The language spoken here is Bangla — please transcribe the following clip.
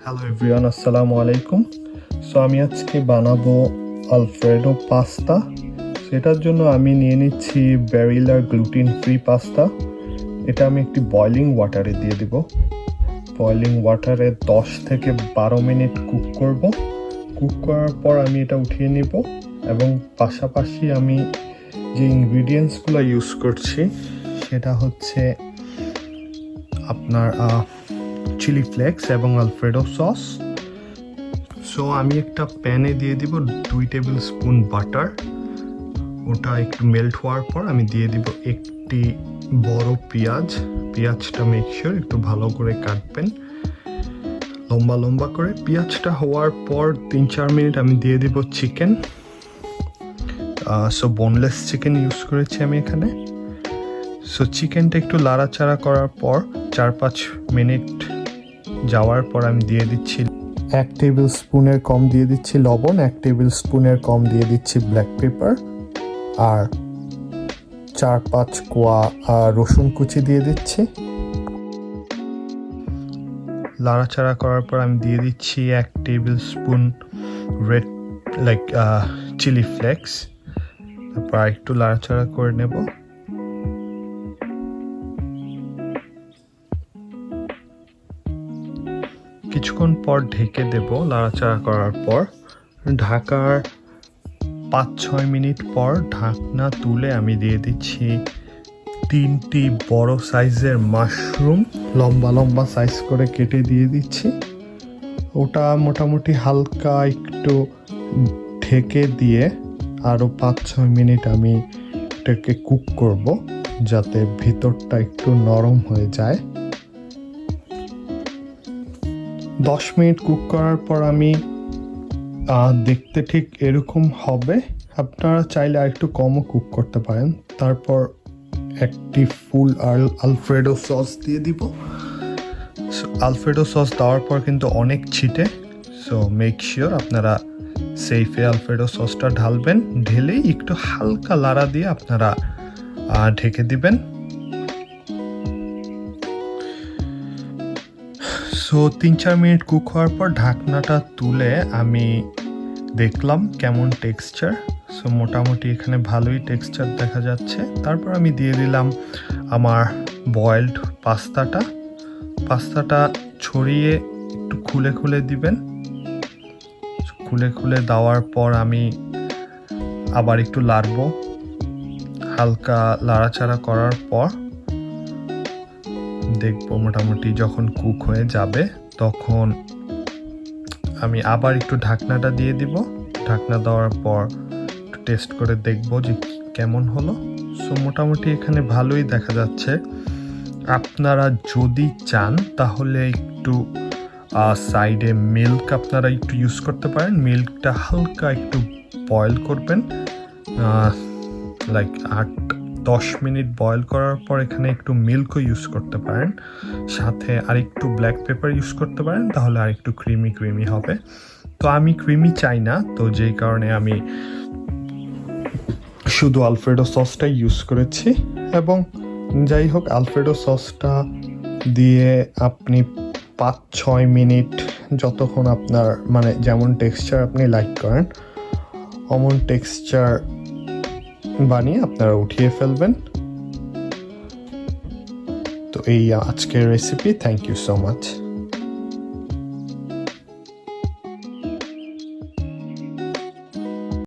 হ্যালো এভরিওয়ান, আসসালামু আলাইকুম। সো আমি আজকে বানাবো আলফ্রেডো পাস্তা। সেটার জন্য আমি নিয়ে নিচ্ছি ব্যারিলার গ্লুটিন ফ্রি পাস্তা। এটা আমি একটি বয়লিং ওয়াটারে দিয়ে দিব। বয়লিং ওয়াটারে 10 থেকে 12 মিনিট কুক করব। কুক করার পর আমি এটা উঠিয়ে নিব এবং পাশাপাশি আমি যে ইনগ্রিডিয়েন্টসগুলো ইউজ করছি সেটা হচ্ছে আপনার চিলি ফ্লেক্স এবং আলফ্রেডো সস। সো আমি একটা প্যানে দিয়ে দিব 2 টেবিল স্পুন বাটার। ওটা একটু মেল্ট হওয়ার পর আমি দিয়ে দিব একটি বড় পেঁয়াজটা মেক শিওর একটু ভালো করে কাটবেন লম্বা লম্বা করে। পেঁয়াজটা হওয়ার পর 3-4 মিনিট আমি দিয়ে দিব chicken. So boneless chicken use করেছি আমি এখানে। সো চিকেনটা একটু লাড়াচাড়া করার পর 4-5 মিনিট যাওয়ার পর আমি দিয়ে দিচ্ছি 1 টেবিল স্পুনের কম দিয়ে দিচ্ছি লবণ, 1 টেবিল স্পুনের কম দিয়ে দিচ্ছি ব্ল্যাক পেপার, আর 4-5 কোয়া রসুন কুচি দিয়ে দিচ্ছি। লাড়াচাড়া করার পর আমি দিয়ে দিচ্ছি 1 table spoon red chili flakes. তারপর একটু লাড়াচাড়া করে নেব। কিছুক্ষণ পর ঢেকে দেব। লাড়াচাড়া করার পর ঢাকার 5-6 মিনিট পর ঢাকনা তুলে আমি দিয়ে দিচ্ছি 3টি বড় সাইজের মাশরুম, লম্বা লম্বা সাইজ করে কেটে দিয়ে দিচ্ছি। ওটা মোটামুটি হালকা একটু ঢেকে দিয়ে আরও 5-6 মিনিট আমি এটাকে কুক করব যাতে ভিতরটা একটু নরম হয়ে যায়। 10 মিনিট কুক করার পর আমি দেখতে ঠিক এরকম হবে। আপনারা চাইলে আর একটু কমও কুক করতে পারেন। তারপর একটি ফুল আলফ্রেডো সস দিয়ে দিব। আলফ্রেডো সস দেওয়ার পর কিন্তু অনেক ছিটে, সো মেক শিওর আপনারা সেফে আলফ্রেডো সসটা ঢালবেন। ঢেলেই একটু হালকা লাড়া দিয়ে আপনারা ঢেকে দিবেন। সো 3-4 মিনিট কুক হওয়ার পর ঢাকনাটা তুলে আমি দেখলাম কেমন টেক্সচার। সো মোটামুটি এখানে ভালোই টেক্সচার দেখা যাচ্ছে। তারপর আমি দিয়ে দিলাম আমার বয়েলড পাস্তাটা ছড়িয়ে একটু খুলে খুলে দিবেন। খুলে দেওয়ার পর আমি আবার একটু লাড়বো। হালকা লাড়াচাড়া করার পর দেখবো মোটামুটি যখন কুক হয়ে যাবে তখন আমি আবার একটু ঢাকনাটা দিয়ে দিব। ঢাকনা দেওয়ার পর একটু টেস্ট করে দেখবো যে কেমন হলো। সো মোটামুটি এখানে ভালোই দেখা যাচ্ছে। আপনারা যদি চান তাহলে একটু সাইডে মিল্ক আপনারা একটু ইউজ করতে পারেন। মিল্কটা হালকা একটু বয়েল করবেন, 8-10 মিনিট বয়েল করার পর এখানে একটু মিল্কও ইউজ করতে পারেন। সাথে আর একটু ব্ল্যাক পেপার ইউজ করতে পারেন, তাহলে আর একটু ক্রিমি হবে। তো আমি ক্রিমি চাই না, তো যেই কারণে আমি শুধু আলফ্রেডো সসটাই ইউজ করেছি। এবং যাই হোক, আলফ্রেডো সসটা দিয়ে আপনি 5-6 মিনিট যতক্ষণ আপনার যেমন টেক্সচার আপনি লাইক করেন অমন টেক্সচার বানিয়ে আপনারা উঠিয়ে ফেলবেন। তো এই আজকের recipe. Thank you so much.